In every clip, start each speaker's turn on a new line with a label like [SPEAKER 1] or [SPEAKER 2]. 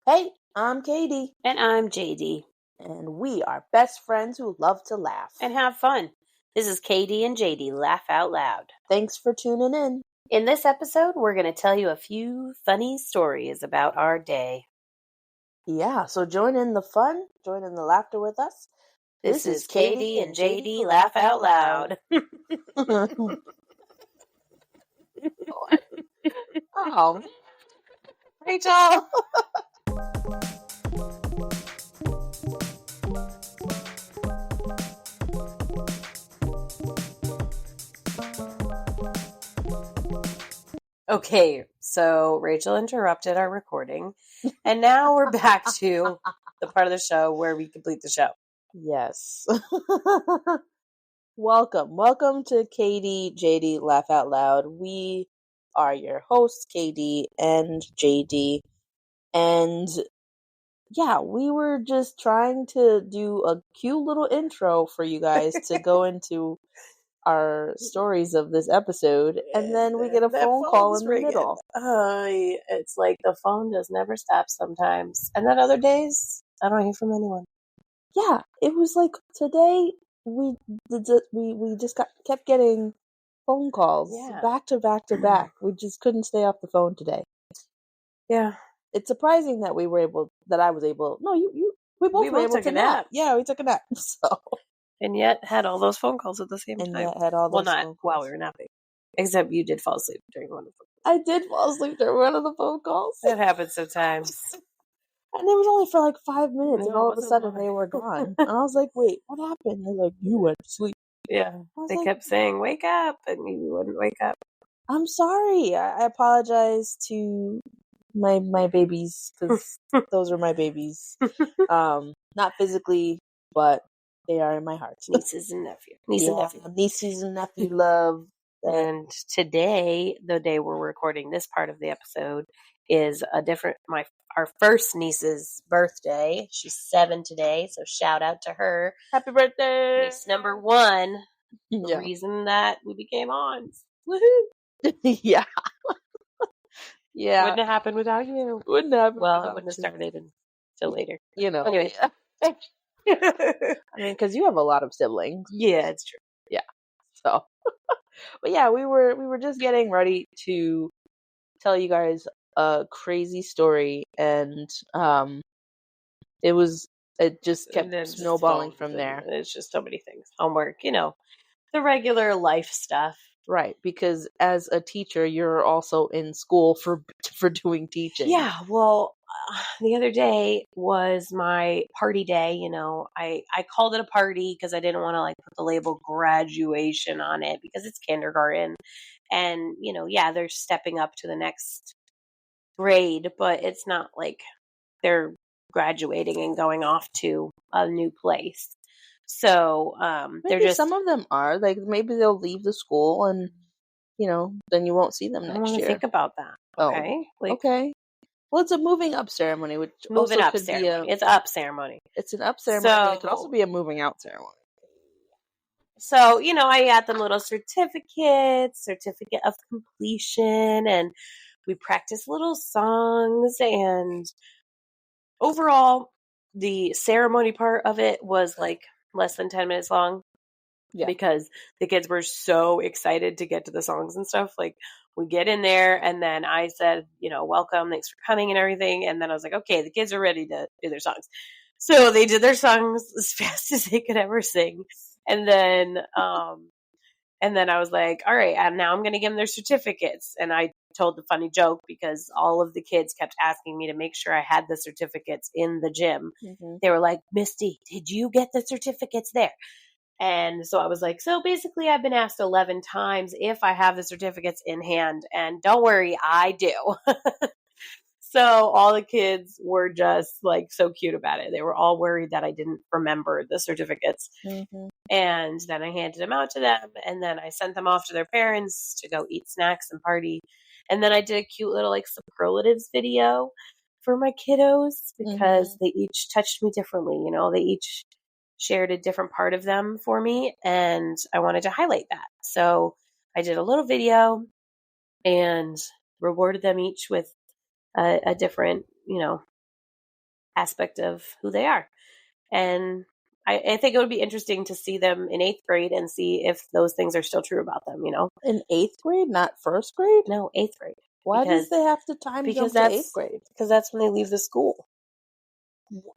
[SPEAKER 1] Hey, I'm Katie.
[SPEAKER 2] And I'm JD.
[SPEAKER 1] And we are best friends who love to laugh.
[SPEAKER 2] And have fun. This is Kay Dee and Jay Dee Laugh Out Loud.
[SPEAKER 1] Thanks for tuning in.
[SPEAKER 2] In this episode, we're going to tell you a few funny stories about our day.
[SPEAKER 1] Yeah, so join in the fun, join in the laughter with us.
[SPEAKER 2] This is Kay Dee and Jay Dee Laugh Out Loud.
[SPEAKER 1] Oh, Rachel.
[SPEAKER 2] Okay, so Rachel interrupted our recording, and now we're back to the part of the show where we complete the show.
[SPEAKER 1] Yes. Welcome to Kay Dee Jay Dee Laugh Out Loud. We are your hosts, KD and JD. And yeah, we were just trying to do a cute little intro for you guys to go into our stories of this episode, and then we get a phone call in the middle.
[SPEAKER 2] It's like the phone does never stop sometimes. And then other days, I don't hear from anyone.
[SPEAKER 1] Yeah, it was like today we just kept getting phone calls back to back to back. We just couldn't stay off the phone today.
[SPEAKER 2] Yeah.
[SPEAKER 1] It's surprising that I was able. No, we both were able to nap. Yeah, we took a nap. So.
[SPEAKER 2] And yet had all those phone calls at the same time.
[SPEAKER 1] And yet had all those phone calls.
[SPEAKER 2] While we were napping. Except you did fall asleep during one of them.
[SPEAKER 1] I did fall asleep during one of the phone calls.
[SPEAKER 2] It happens sometimes.
[SPEAKER 1] And it was only for like 5 minutes, and all of a sudden they were gone. And I was like, wait, what happened? They're like, you went to sleep.
[SPEAKER 2] Yeah. They kept saying, wake up, and you wouldn't wake up.
[SPEAKER 1] I'm sorry. I apologize to my babies, because those are my babies. Not physically, but they are in my heart.
[SPEAKER 2] Nieces and nephews.
[SPEAKER 1] Nieces and nephew love.
[SPEAKER 2] And today, the day we're recording this part of the episode, is our first niece's birthday. She's 7 today, so shout out to her.
[SPEAKER 1] Happy birthday!
[SPEAKER 2] Niece number 1. The reason that we became aunts. Woohoo!
[SPEAKER 1] Yeah. Yeah.
[SPEAKER 2] Wouldn't have happened without you.
[SPEAKER 1] Wouldn't have.
[SPEAKER 2] Well, it wouldn't have started until later.
[SPEAKER 1] You know.
[SPEAKER 2] Anyway.
[SPEAKER 1] I mean, because you have a lot of siblings.
[SPEAKER 2] Yeah, it's true.
[SPEAKER 1] Yeah. So. But yeah, we were just getting ready to tell you guys a crazy story, and it just kept snowballing from there.
[SPEAKER 2] It's just so many things. Homework, the regular life stuff.
[SPEAKER 1] Right, because as a teacher, you're also in school for doing teaching.
[SPEAKER 2] Yeah, well, the other day was my party day. I called it a party because I didn't want to put the label graduation on it because it's kindergarten, and they're stepping up to the next grade, but it's not like they're graduating and going off to a new place. So
[SPEAKER 1] some of them are maybe they'll leave the school and then you won't see them next year.
[SPEAKER 2] Think about that. Okay.
[SPEAKER 1] Okay. Well, it's a moving up ceremony, which
[SPEAKER 2] moving up ceremony. It's up ceremony.
[SPEAKER 1] It's an up ceremony. So, it could also be a moving out ceremony.
[SPEAKER 2] So, I had them little certificate of completion, and we practiced little songs, and overall, the ceremony part of it was less than 10 minutes long. Yeah. Because the kids were so excited to get to the songs and stuff. We get in there, and then I said, welcome, thanks for coming and everything. And then I was like, okay, the kids are ready to do their songs. So they did their songs as fast as they could ever sing. And then I was like, all right, and now I'm going to give them their certificates. And I told the funny joke because all of the kids kept asking me to make sure I had the certificates in the gym. Mm-hmm. They were like, Misty, did you get the certificates there? And so I was like, so basically I've been asked 11 times if I have the certificates in hand, and don't worry, I do. So all the kids were just so cute about it. They were all worried that I didn't remember the certificates. Mm-hmm. And then I handed them out to them, and then I sent them off to their parents to go eat snacks and party. And then I did a cute little superlatives video for my kiddos because they each touched me differently. They each shared a different part of them for me, and I wanted to highlight that. So I did a little video and rewarded them each with a different, aspect of who they are. And I think it would be interesting to see them in 8th grade and see if those things are still true about them,
[SPEAKER 1] In 8th grade, not 1st grade?
[SPEAKER 2] No, 8th grade.
[SPEAKER 1] Why does they have to time jump to 8th grade?
[SPEAKER 2] Because that's when they leave the school.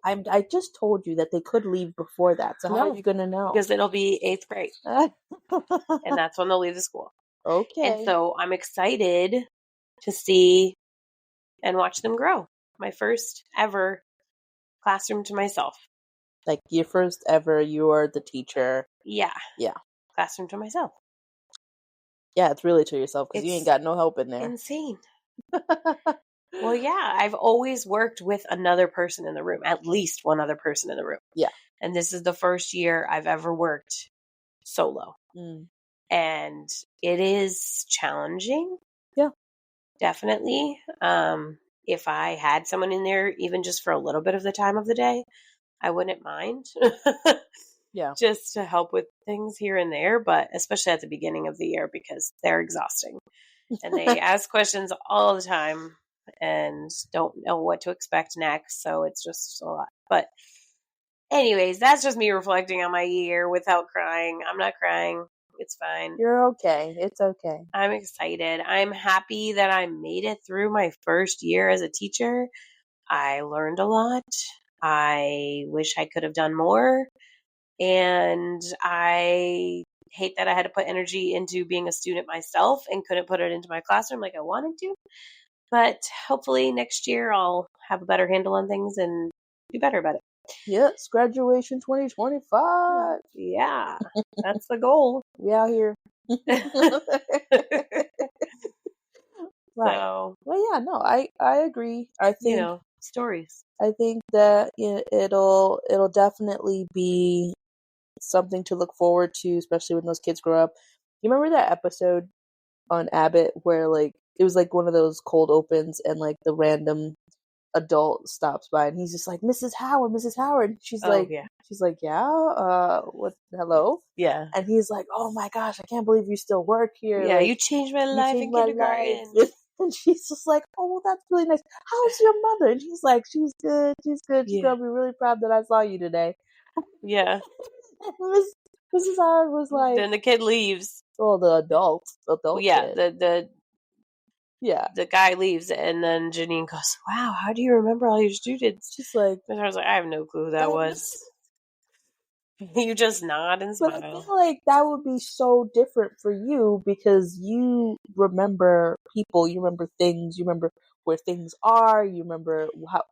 [SPEAKER 1] I just told you that they could leave before that. So how are you going to know?
[SPEAKER 2] Because it'll be 8th grade. And that's when they'll leave the school.
[SPEAKER 1] Okay.
[SPEAKER 2] And so I'm excited to see and watch them grow. My first ever classroom to myself.
[SPEAKER 1] Like your first ever, you are the teacher.
[SPEAKER 2] Yeah.
[SPEAKER 1] Yeah.
[SPEAKER 2] Classroom to myself.
[SPEAKER 1] Yeah, it's really to yourself because you ain't got no help in there.
[SPEAKER 2] Insane. Well, yeah, I've always worked with another person in the room, at least one other person in the room.
[SPEAKER 1] Yeah.
[SPEAKER 2] And this is the first year I've ever worked solo. And it is challenging.
[SPEAKER 1] Yeah.
[SPEAKER 2] Definitely. If I had someone in there, even just for a little bit of the time of the day, I wouldn't mind.
[SPEAKER 1] Yeah.
[SPEAKER 2] Just to help with things here and there, but especially at the beginning of the year because they're exhausting. And they ask questions all the time and don't know what to expect next. So it's just a lot. But anyways, that's just me reflecting on my year without crying. I'm not crying. It's fine.
[SPEAKER 1] You're okay. It's okay.
[SPEAKER 2] I'm excited. I'm happy that I made it through my first year as a teacher. I learned a lot. I wish I could have done more. And I hate that I had to put energy into being a student myself and couldn't put it into my classroom like I wanted to. But hopefully next year I'll have a better handle on things and be better about it.
[SPEAKER 1] Yes, graduation 2025.
[SPEAKER 2] Yeah, that's the goal.
[SPEAKER 1] We out here. Right.
[SPEAKER 2] So,
[SPEAKER 1] well, yeah, no, I agree. I think
[SPEAKER 2] stories.
[SPEAKER 1] I think that it'll definitely be something to look forward to, especially when those kids grow up. You remember that episode on Abbott where like it was like one of those cold opens and like the random adult stops by and he's just like, Mrs. Howard. She's like, yeah, what, hello?
[SPEAKER 2] Yeah.
[SPEAKER 1] And he's like, oh my gosh, I can't believe you still work here.
[SPEAKER 2] Yeah,
[SPEAKER 1] like,
[SPEAKER 2] you changed my life in kindergarten.
[SPEAKER 1] And she's just like, oh, well, that's really nice. How's your mother? And she's like, she's good. She's going to be really proud that I saw you today.
[SPEAKER 2] Yeah.
[SPEAKER 1] Mrs. Howard was like...
[SPEAKER 2] Then the kid leaves.
[SPEAKER 1] Well, the adult
[SPEAKER 2] yeah,
[SPEAKER 1] kid.
[SPEAKER 2] The guy leaves, and then Janine goes, wow, how do you remember all your students?
[SPEAKER 1] She's like...
[SPEAKER 2] And I was like, I have no clue who that was. You just nod and smile.
[SPEAKER 1] But I feel like that would be so different for you because you remember people, you remember things, you remember where things are, you remember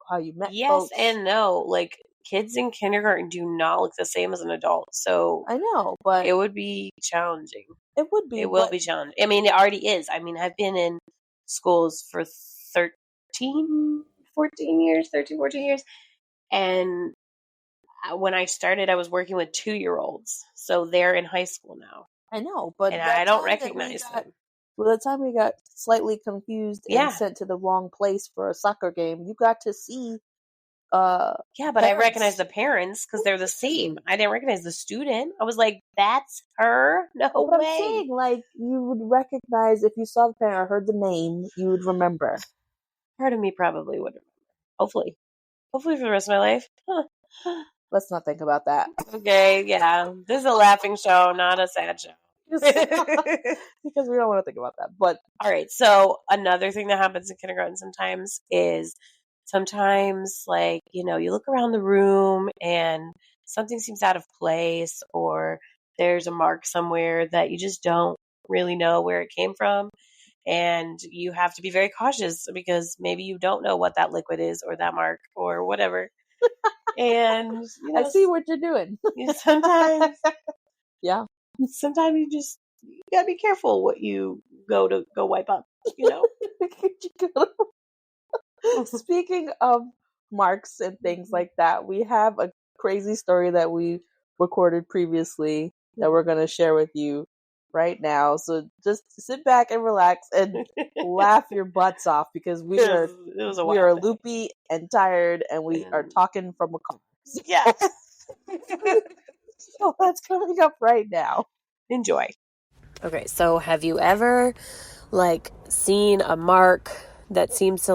[SPEAKER 1] how you met folks.
[SPEAKER 2] Yes and no. Like, kids in kindergarten do not look the same as an adult. So
[SPEAKER 1] I know, but
[SPEAKER 2] it would be challenging.
[SPEAKER 1] It would be.
[SPEAKER 2] It will be challenging. I mean, it already is. I mean, I've been in schools for 13, 14 years. And when I started, I was working with 2-year-olds. So they're in high school now.
[SPEAKER 1] I know, but
[SPEAKER 2] and I don't recognize them.
[SPEAKER 1] By the time we got slightly confused and sent to the wrong place for a soccer game, you got to see
[SPEAKER 2] but
[SPEAKER 1] parents.
[SPEAKER 2] I recognized the parents because they're the same. I didn't recognize the student. I was like, that's her? No way.
[SPEAKER 1] I'm saying, like, you would recognize if you saw the parent or heard the name, you would remember.
[SPEAKER 2] Part of me probably would remember. Hopefully for the rest of my life.
[SPEAKER 1] Let's not think about that.
[SPEAKER 2] Okay, yeah. This is a laughing show, not a sad show.
[SPEAKER 1] Because we don't want to think about that. But
[SPEAKER 2] all right, so another thing that happens in kindergarten sometimes is like, you look around the room and something seems out of place, or there's a mark somewhere that you just don't really know where it came from. And you have to be very cautious because maybe you don't know what that liquid is or that mark or whatever. And
[SPEAKER 1] I see what you're doing.
[SPEAKER 2] Sometimes,
[SPEAKER 1] yeah.
[SPEAKER 2] Sometimes you gotta be careful what you go wipe up.
[SPEAKER 1] Speaking of marks and things like that, we have a crazy story that we recorded previously that we're going to share with you right now. So just sit back and relax and laugh your butts off because we are loopy and tired and we are talking from a car.
[SPEAKER 2] Yeah.
[SPEAKER 1] So that's coming up right now.
[SPEAKER 2] Enjoy. Okay, so have you ever seen a mark that seems to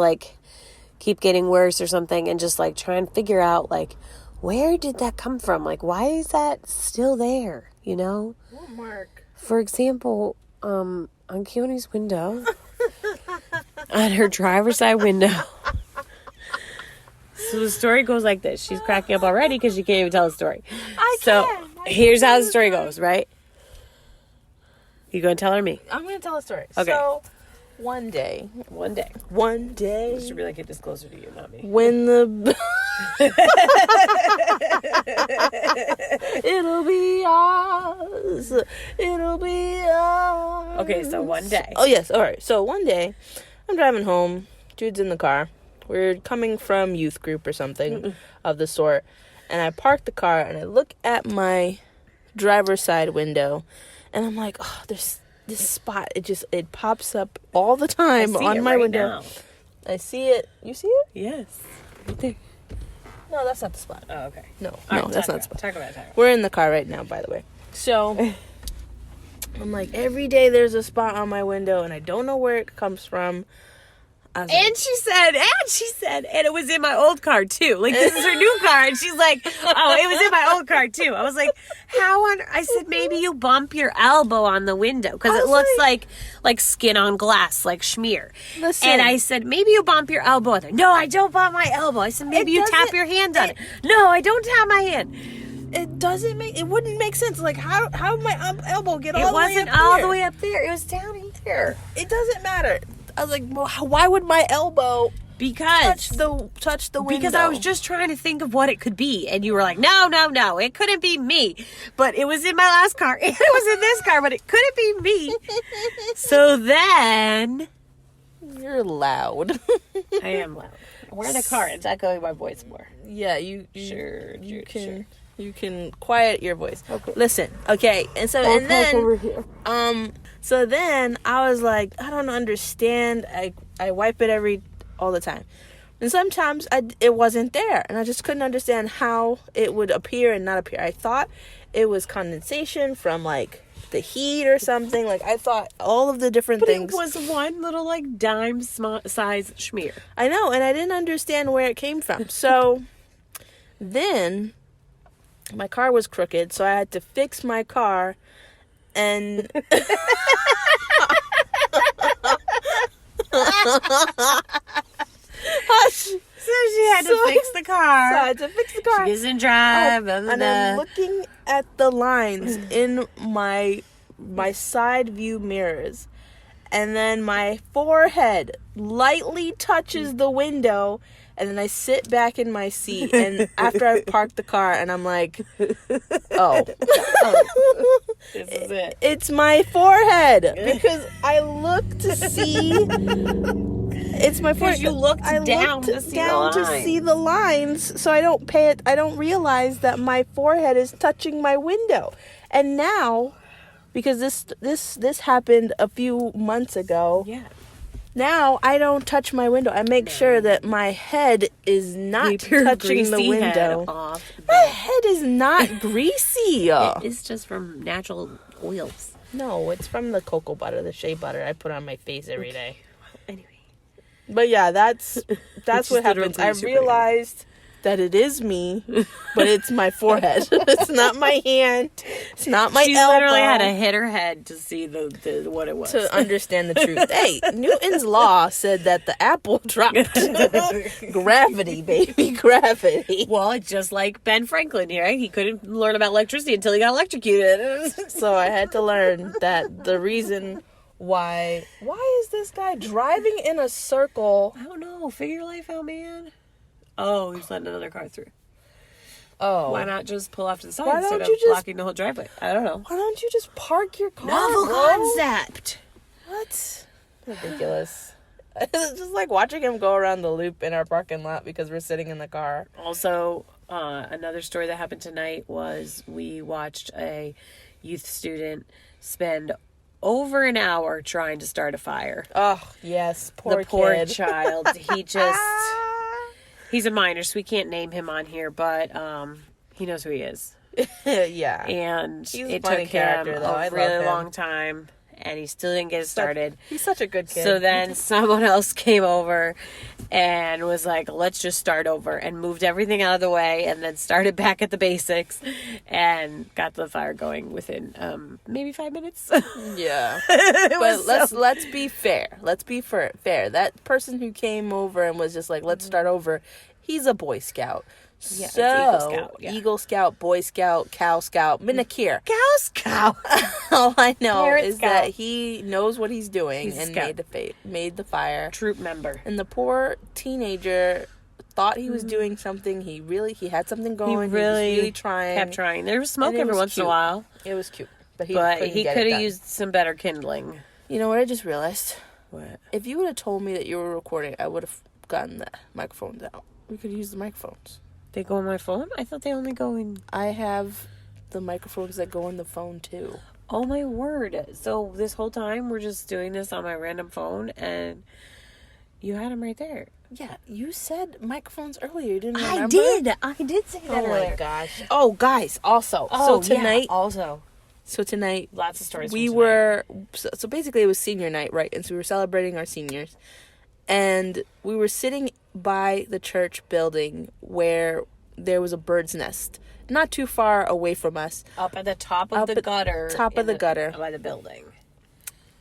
[SPEAKER 2] keep getting worse or something, and just like try and figure out like, where did that come from? Like, why is that still there? You know?
[SPEAKER 1] What mark?
[SPEAKER 2] For example, on Keone's window, on her driver's side window. So the story goes like this. She's cracking up already because she can't even tell the story. Here's how the story goes, right? You gonna tell her or me?
[SPEAKER 1] I'm gonna tell a story.
[SPEAKER 2] Okay.
[SPEAKER 1] So, one day.
[SPEAKER 2] This should really get this closer to you, not me.
[SPEAKER 1] When the... It'll be ours. It'll be ours.
[SPEAKER 2] Okay, so one day.
[SPEAKER 1] Oh, yes. All right. So, one day, I'm driving home. Dude's in the car. We're coming from youth group or something of the sort. And I park the car, and I look at my driver's side window, and I'm like, oh, there's this spot. It pops up all the time on my window. Now. I see it. You see it?
[SPEAKER 2] Yes. Right there.
[SPEAKER 1] No, that's not the spot.
[SPEAKER 2] Oh, okay.
[SPEAKER 1] No, that's not the spot.
[SPEAKER 2] Talk about it.
[SPEAKER 1] We're in the car right now, by the way. So, I'm like, every day there's a spot on my window, and I don't know where it comes from.
[SPEAKER 2] And she said, and it was in my old car too. Like, this is her new car. And she's like, oh, it was in my old car too. I was like, I said, maybe you bump your elbow on the window. Because it looks like skin on glass, like schmear.
[SPEAKER 1] Listen.
[SPEAKER 2] And I said, maybe you bump your elbow on there. No, I don't bump my elbow. I said, maybe you tap your hand on it. No, I don't tap my hand.
[SPEAKER 1] It wouldn't make sense. Like, how did my elbow get all the way up there?
[SPEAKER 2] It wasn't all the way up there. It was down here.
[SPEAKER 1] It doesn't matter. I was like, well, why would my elbow touch the window?
[SPEAKER 2] Because I was just trying to think of what it could be, and you were like, no, it couldn't be me. But it was in my last car. It was in this car, but it couldn't be me. So then...
[SPEAKER 1] You're loud.
[SPEAKER 2] I am loud. We're in a car. It's echoing my voice more.
[SPEAKER 1] Yeah, you can quiet your voice. Okay. Listen, okay, and so and then over here. So then I was like, I don't understand. I wipe it all the time, and sometimes it wasn't there, and I just couldn't understand how it would appear and not appear. I thought it was condensation from like the heat or something. Like I thought all of the different things.
[SPEAKER 2] It was one little like dime size schmear.
[SPEAKER 1] I know, and I didn't understand where it came from. So then my car was crooked, so I had to fix my car, and
[SPEAKER 2] So she had to fix the car.
[SPEAKER 1] So I had to fix the car.
[SPEAKER 2] She doesn't drive.
[SPEAKER 1] And I'm looking at the lines in my side view mirrors, and then my forehead lightly touches the window. And then I sit back in my seat, and after I've parked the car, and I'm like, oh.
[SPEAKER 2] This is it.
[SPEAKER 1] It's my forehead. Because I look to see. It's my forehead.
[SPEAKER 2] You looked down to see the
[SPEAKER 1] lines, so I don't realize that my forehead is touching my window. And now, because this happened a few months ago.
[SPEAKER 2] Yeah.
[SPEAKER 1] Now I don't touch my window. I make sure that my head is not touching the window. My head is not greasy.
[SPEAKER 2] It is just from natural oils.
[SPEAKER 1] No, it's from the cocoa butter, the shea butter I put on my face every day.
[SPEAKER 2] Well, anyway.
[SPEAKER 1] But yeah, that's what happens. I realized that it is me, but it's my forehead. It's not my hand. It's not my elbow. She
[SPEAKER 2] literally had to hit her head to see the what it was.
[SPEAKER 1] To understand the truth. Hey, Newton's law said that the apple dropped. Gravity, baby, gravity.
[SPEAKER 2] Well, it's just like Ben Franklin here. He couldn't learn about electricity until he got electrocuted.
[SPEAKER 1] So I had to learn that the reason why is this guy driving in a circle?
[SPEAKER 2] I don't know. Figure your life out, man. Oh, he's letting another car through.
[SPEAKER 1] Oh.
[SPEAKER 2] Why not just pull off to the side instead of blocking the whole driveway? I don't know.
[SPEAKER 1] Why don't you just park your car,
[SPEAKER 2] Novel concept.
[SPEAKER 1] What? Ridiculous. It's just like watching him go around the loop in our parking lot because we're sitting in the car.
[SPEAKER 2] Also, another story that happened tonight was we watched a youth student spend over an hour trying to start a fire.
[SPEAKER 1] Oh, yes. Poor
[SPEAKER 2] child. He just... He's a minor, so we can't name him on here, but he knows who he is.
[SPEAKER 1] Yeah.
[SPEAKER 2] And
[SPEAKER 1] He's
[SPEAKER 2] it took him a really long time. and he still didn't get it started.
[SPEAKER 3] He's such a good kid.
[SPEAKER 2] So then someone else came over and was like, let's just start over, and moved everything out of the way, and then started back at the basics and got the fire going within maybe 5 minutes.
[SPEAKER 3] Yeah. But let's be fair. Let's be fair. That person who came over and was just like, let's start over, he's a Boy Scout.
[SPEAKER 2] Yeah,
[SPEAKER 3] So,
[SPEAKER 2] Eagle Scout, yeah.
[SPEAKER 3] Eagle Scout, Boy Scout, Cow Scout, Minakir.
[SPEAKER 2] Cow Scout.
[SPEAKER 3] All I know
[SPEAKER 2] Parrot
[SPEAKER 3] is
[SPEAKER 2] Scout.
[SPEAKER 3] that he knows what he's doing
[SPEAKER 2] He's a
[SPEAKER 3] and
[SPEAKER 2] scout.
[SPEAKER 3] made the fire.
[SPEAKER 2] Troop member.
[SPEAKER 3] And the poor teenager thought he was doing something. He had something going. He was really trying.
[SPEAKER 2] Kept trying. There was smoke
[SPEAKER 3] And it
[SPEAKER 2] every
[SPEAKER 3] was
[SPEAKER 2] once in a
[SPEAKER 3] cute.
[SPEAKER 2] while.
[SPEAKER 3] It was cute. But he
[SPEAKER 2] But
[SPEAKER 3] couldn't
[SPEAKER 2] he
[SPEAKER 3] get it
[SPEAKER 2] could have
[SPEAKER 3] done.
[SPEAKER 2] used some better kindling.
[SPEAKER 3] You know what I just realized?
[SPEAKER 2] What?
[SPEAKER 3] If you would have told me that you were recording, I would have gotten the microphones out. We could use the microphones.
[SPEAKER 2] They go on my phone? I thought they only go in...
[SPEAKER 3] I have the microphones that go in the phone too.
[SPEAKER 2] Oh my word. So this whole time we're just doing this on my random phone and you had them right there.
[SPEAKER 3] Yeah, you said microphones earlier. You didn't remember?
[SPEAKER 2] I did say that
[SPEAKER 3] Oh
[SPEAKER 2] earlier.
[SPEAKER 3] my gosh. Oh, guys, also.
[SPEAKER 2] Oh,
[SPEAKER 3] so tonight,
[SPEAKER 2] yeah, also. Lots of stories
[SPEAKER 3] we
[SPEAKER 2] from
[SPEAKER 3] were, so basically it was senior night, right? And so we were celebrating our seniors. And we were sitting by the church building where there was a bird's nest, not too far away from us.
[SPEAKER 2] Up at the top of the gutter.
[SPEAKER 3] Top of the gutter.
[SPEAKER 2] By the building.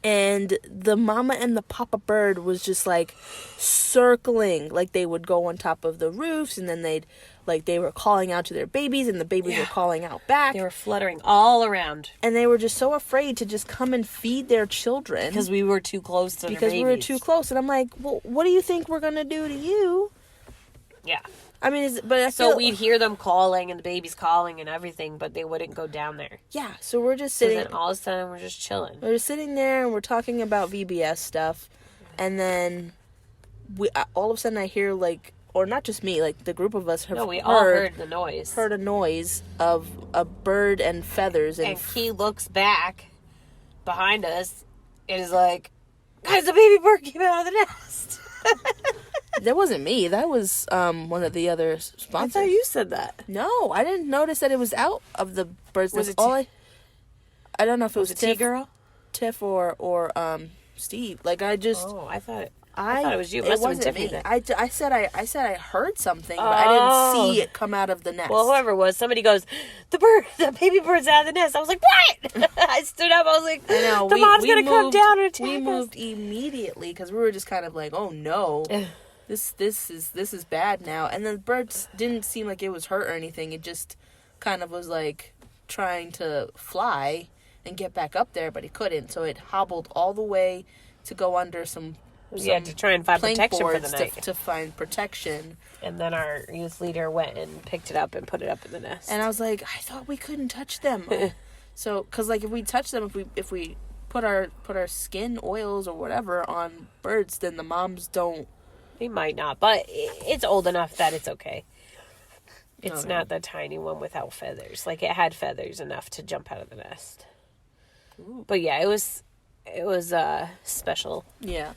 [SPEAKER 3] And the mama and the papa bird was just like circling, like they would go on top of the roofs, and then they were calling out to their babies, and the babies were calling out back.
[SPEAKER 2] They were fluttering all around.
[SPEAKER 3] And they were just so afraid to just come and feed their children.
[SPEAKER 2] Because we were too close to
[SPEAKER 3] Because we were too close. And I'm like, well, what do you think we're going to do to you?
[SPEAKER 2] Yeah.
[SPEAKER 3] I mean,
[SPEAKER 2] So we'd hear them calling and the babies calling and everything, but they wouldn't go down there.
[SPEAKER 3] Yeah, so we're just
[SPEAKER 2] So
[SPEAKER 3] sitting.
[SPEAKER 2] then all of a sudden we're just chilling.
[SPEAKER 3] We're just sitting there and we're talking about VBS stuff. And then all of a sudden I hear like, or not just me, like the group of us have
[SPEAKER 2] we all heard the noise.
[SPEAKER 3] Heard a noise of a bird and feathers.
[SPEAKER 2] And he looks back behind us and is like, guys, the baby bird came out of the nest.
[SPEAKER 3] That wasn't me. That was one of the other sponsors.
[SPEAKER 2] I thought you said that.
[SPEAKER 3] No, I didn't notice that it was out of the bird's
[SPEAKER 2] Was
[SPEAKER 3] nest.
[SPEAKER 2] it
[SPEAKER 3] I don't know if it was
[SPEAKER 2] T girl?
[SPEAKER 3] Tiff or Steve. Like I just.
[SPEAKER 2] Oh, I thought it was you. It must have been Tiffany then.
[SPEAKER 3] I said I heard something, but I didn't see it come out of the nest.
[SPEAKER 2] Well, whoever it was, somebody goes, the baby bird's out of the nest. I was like, what? I stood up. I was like,
[SPEAKER 3] I know,
[SPEAKER 2] the mom's going to come down and attack us.
[SPEAKER 3] We moved immediately because we were just kind of like, oh no. This is bad now. And the birds didn't seem like it was hurt or anything. It just kind of was like trying to fly and get back up there, but it couldn't. So it hobbled all the way to go under some
[SPEAKER 2] to try and find
[SPEAKER 3] plank
[SPEAKER 2] protection for the
[SPEAKER 3] boards
[SPEAKER 2] night.
[SPEAKER 3] to find protection.
[SPEAKER 2] And then our youth leader went and picked it up and put it up in the nest.
[SPEAKER 3] And I was like, I thought we couldn't touch them. So, because like if we touch them, if we put our skin oils or whatever on birds, then the moms don't.
[SPEAKER 2] They might not, but it's old enough that it's okay. It's not the tiny one without feathers. Like it had feathers enough to jump out of the nest. Ooh. But yeah, it was special.
[SPEAKER 3] Yeah.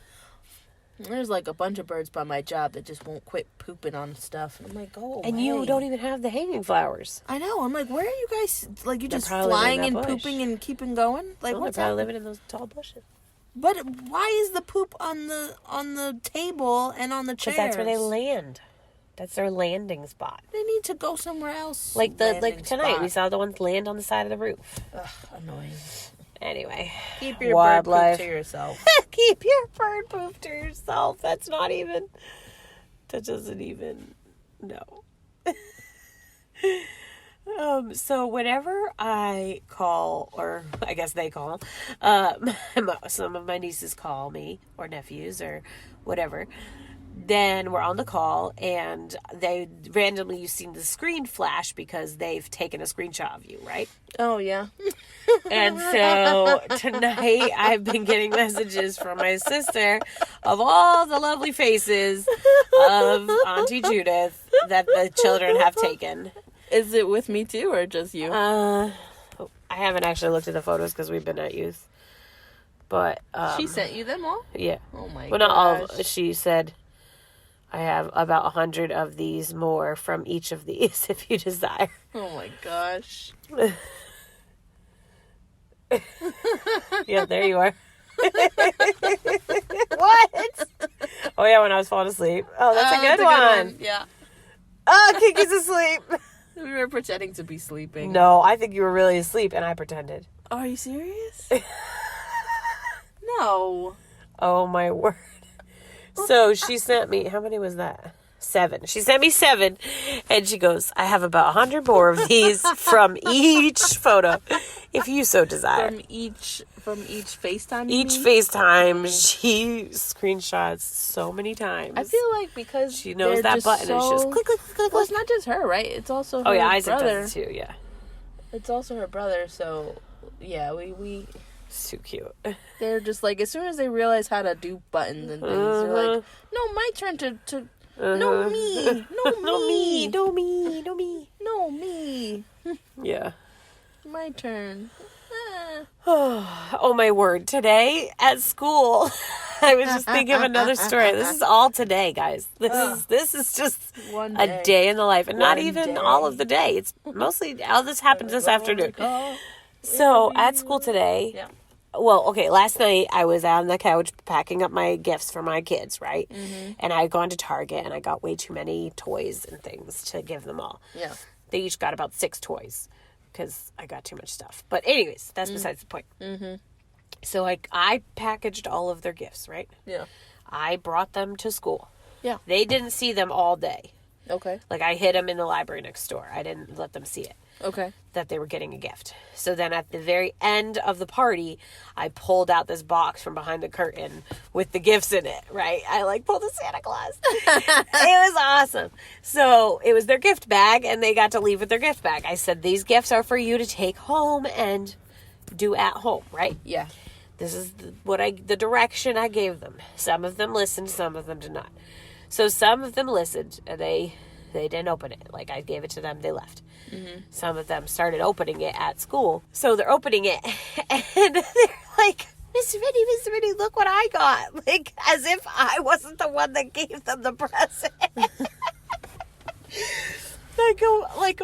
[SPEAKER 3] There's like a bunch of birds by my job that just won't quit pooping on stuff. And I'm like, oh,
[SPEAKER 2] and you don't even have the hanging flowers.
[SPEAKER 3] I know. I'm like, where are you guys? Like, you're just
[SPEAKER 2] probably
[SPEAKER 3] flying
[SPEAKER 2] in
[SPEAKER 3] and
[SPEAKER 2] that bush.
[SPEAKER 3] pooping and keeping going? Like,
[SPEAKER 2] Well,
[SPEAKER 3] what's
[SPEAKER 2] they're probably
[SPEAKER 3] happening?
[SPEAKER 2] living in those tall bushes.
[SPEAKER 3] But why is the poop on the table and on the chairs?
[SPEAKER 2] Because that's where they land. That's their landing spot.
[SPEAKER 3] They need to go somewhere else.
[SPEAKER 2] Like tonight,
[SPEAKER 3] spot.
[SPEAKER 2] we saw the ones land on the side of the roof.
[SPEAKER 3] Ugh, annoying.
[SPEAKER 2] Anyway,
[SPEAKER 3] Keep your
[SPEAKER 2] wildlife.
[SPEAKER 3] bird poop to yourself.
[SPEAKER 2] Keep your bird poop to yourself. That doesn't even, no. So whenever I call, or I guess they call, some of my nieces call me, or nephews, or whatever, then we're on the call, and you've seen the screen flash because they've taken a screenshot of you, right?
[SPEAKER 3] Oh, yeah.
[SPEAKER 2] And so tonight I've been getting messages from my sister of all the lovely faces of Auntie Judith that the children have taken.
[SPEAKER 3] Is it with me too, or just you?
[SPEAKER 2] I haven't actually looked at the photos because we've been at youth. But
[SPEAKER 3] she sent you them all?
[SPEAKER 2] Yeah.
[SPEAKER 3] Oh my god.
[SPEAKER 2] Well, not all. She said, I have about 100 of these more from each of these if you desire.
[SPEAKER 3] Oh my gosh.
[SPEAKER 2] Yeah, there you are. What? Oh, yeah, when I was falling asleep. Oh, that's a good one.
[SPEAKER 3] Yeah.
[SPEAKER 2] Oh, Kiki's asleep.
[SPEAKER 3] We were pretending to be sleeping.
[SPEAKER 2] No, I think you were really asleep, and I pretended.
[SPEAKER 3] Are you serious? No.
[SPEAKER 2] Oh, my word. So she sent me, how many was that? 7. She sent me 7, and she goes, I have about 100 more of these from each photo, if you so desire.
[SPEAKER 3] From each FaceTime?
[SPEAKER 2] Each FaceTime, she screenshots so many times.
[SPEAKER 3] I feel like because
[SPEAKER 2] she knows that button, and she just click, click, click, click.
[SPEAKER 3] Well, it's not just her, right? It's also her
[SPEAKER 2] brother. Isaac
[SPEAKER 3] brother.
[SPEAKER 2] does it too, yeah.
[SPEAKER 3] It's also her brother, so, yeah, we...
[SPEAKER 2] It's too cute.
[SPEAKER 3] They're just like, as soon as they realize how to do buttons and things, they're like, no, my turn to no me.
[SPEAKER 2] Yeah.
[SPEAKER 3] My turn.
[SPEAKER 2] Oh, my word. Today at school, I was just thinking of another story. This is all today, guys. This is just a day in the life. And not even all of the day. It's mostly, all this happened this afternoon. So, at school today...
[SPEAKER 3] Yeah.
[SPEAKER 2] Well, okay, last night I was on the couch packing up my gifts for my kids, right? Mm-hmm. And I had gone to Target and I got way too many toys and things to give them all.
[SPEAKER 3] Yeah.
[SPEAKER 2] They each got about 6 toys because I got too much stuff. But anyways, that's besides the point. Mm-hmm. So I packaged all of their gifts, right?
[SPEAKER 3] Yeah.
[SPEAKER 2] I brought them to school.
[SPEAKER 3] Yeah.
[SPEAKER 2] They didn't see them all day.
[SPEAKER 3] Okay.
[SPEAKER 2] Like I hid them in the library next door. I didn't let them see it.
[SPEAKER 3] Okay.
[SPEAKER 2] That they were getting a gift. So then at the very end of the party, I pulled out this box from behind the curtain with the gifts in it, right? I pulled a Santa Claus. It was awesome. So it was their gift bag and they got to leave with their gift bag. I said, these gifts are for you to take home and do at home, right?
[SPEAKER 3] Yeah.
[SPEAKER 2] This is the direction I gave them. Some of them listened, some of them did not. So some of them listened and they didn't open it. I gave it to them, they left. Mm-hmm. Some of them started opening it at school. So they're opening it and they're like, Mr. Vinny, look what I got. As if I wasn't the one that gave them the present.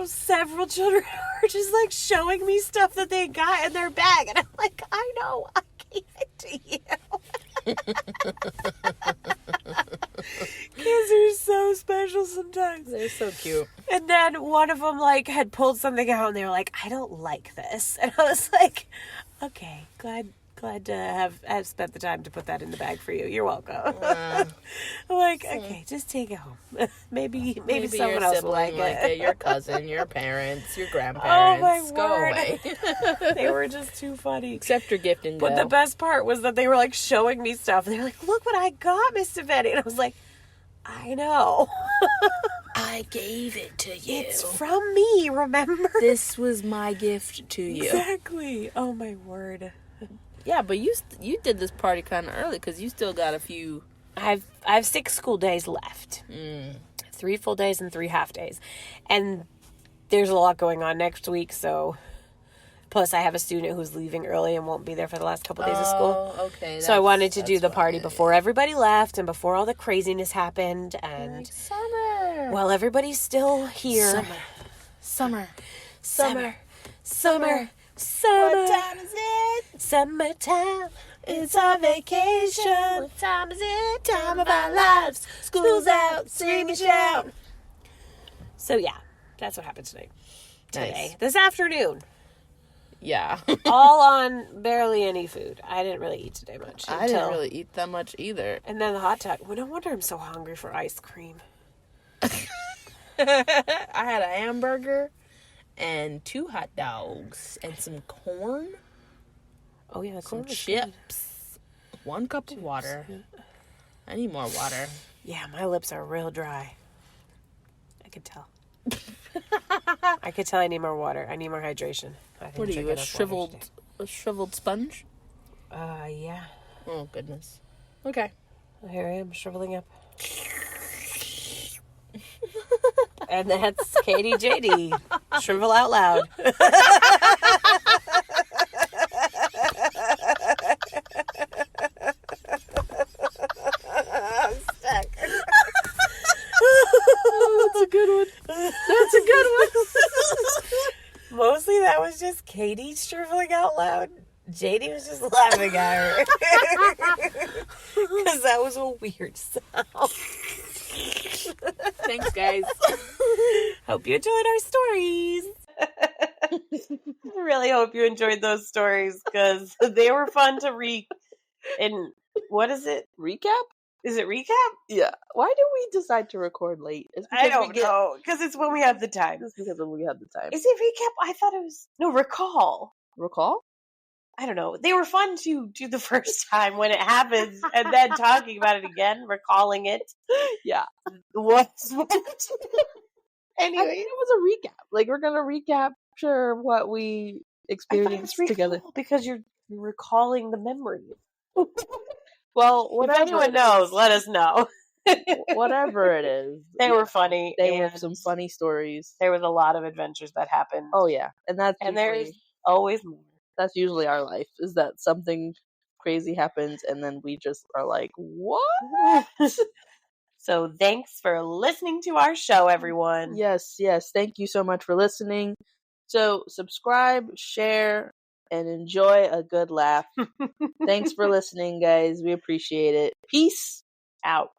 [SPEAKER 2] Several children were just showing me stuff that they got in their bag. And I'm like, I know, I gave it to you. Kids are so special sometimes.
[SPEAKER 3] They're so cute.
[SPEAKER 2] And then one of them had pulled something out and they were like, I don't like this. And I was like, okay, glad to have spent the time to put that in the bag for you. You're welcome. I'm okay, just take it home. maybe someone else will like it.
[SPEAKER 3] Your cousin, your parents, your grandparents.
[SPEAKER 2] Oh my word.
[SPEAKER 3] Go away.
[SPEAKER 2] They were just too funny.
[SPEAKER 3] Accept your gift and go.
[SPEAKER 2] But the best part was that they were showing me stuff. They were like, look what I got, Mr. Betty. And I was like, I know.
[SPEAKER 3] I gave it to you.
[SPEAKER 2] It's from me, remember?
[SPEAKER 3] This was my gift to you.
[SPEAKER 2] Exactly. Oh my word.
[SPEAKER 3] Yeah, but you did this party kind of early because you still got a few.
[SPEAKER 2] I have 6 school days left. 3 full days and 3 half days. And there's a lot going on next week, so... Plus, I have a student who's leaving early and won't be there for the last couple days of school.
[SPEAKER 3] Oh, okay.
[SPEAKER 2] So I wanted to do the party before everybody left and before all the craziness happened. And
[SPEAKER 3] summer.
[SPEAKER 2] While everybody's still here.
[SPEAKER 3] Summer.
[SPEAKER 2] What time is it? Summertime. It's our vacation. What time is it? Time of our lives. School's out. Sing and shout. So yeah, that's what happened today.
[SPEAKER 3] Nice.
[SPEAKER 2] This afternoon.
[SPEAKER 3] Yeah.
[SPEAKER 2] All on barely any food. I didn't really eat today much.
[SPEAKER 3] I didn't really eat that much either.
[SPEAKER 2] And then the hot dog. Well, no wonder I'm so hungry for ice cream.
[SPEAKER 3] I had a hamburger and 2 hot dogs and some corn.
[SPEAKER 2] Oh yeah,
[SPEAKER 3] some chips. 1 cup of water. I need more water.
[SPEAKER 2] Yeah, my lips are real dry. I could tell. I could tell I need more water. I need more hydration.
[SPEAKER 3] What are you, a shriveled sponge?
[SPEAKER 2] Yeah.
[SPEAKER 3] Oh, goodness. Okay.
[SPEAKER 2] Well, here I am, shriveling up. And that's Kay Dee Jay Dee. Shrivel out loud. I'm stuck.
[SPEAKER 3] That's a good one. That's a good one.
[SPEAKER 2] Mostly that was just Katie shriveling out loud. JD was just laughing at her. Because that was a weird sound.
[SPEAKER 3] Thanks, guys.
[SPEAKER 2] Hope you enjoyed our stories. I really hope you enjoyed those stories because they were fun to read. And what is it?
[SPEAKER 1] Recap?
[SPEAKER 2] Is it recap?
[SPEAKER 1] Yeah. Why do we decide to record late? It's
[SPEAKER 2] I don't know. Because it's when we have the time.
[SPEAKER 1] It's because we have the time.
[SPEAKER 2] Is it recap? I thought it was... No, recall.
[SPEAKER 1] Recall?
[SPEAKER 2] I don't know. They were fun to do the first time when it happens and then talking about it again, recalling it.
[SPEAKER 1] Yeah.
[SPEAKER 2] What's
[SPEAKER 1] Anyway,
[SPEAKER 2] Anyway.
[SPEAKER 1] it was a recap. Like, we're going to recapture what we experienced together.
[SPEAKER 2] Because you're recalling the memory.
[SPEAKER 1] Well,
[SPEAKER 2] If anyone knows, let us know.
[SPEAKER 1] Whatever it is.
[SPEAKER 2] They were funny.
[SPEAKER 1] They were some funny stories.
[SPEAKER 2] There was a lot of adventures that happened.
[SPEAKER 1] Oh, yeah. And
[SPEAKER 2] there's always more.
[SPEAKER 1] That's usually our life, is that something crazy happens and then we just are like, what?
[SPEAKER 2] So thanks for listening to our show, everyone.
[SPEAKER 1] Yes. Thank you so much for listening. So subscribe, share, and enjoy a good laugh. Thanks for listening, guys. We appreciate it. Peace
[SPEAKER 2] out.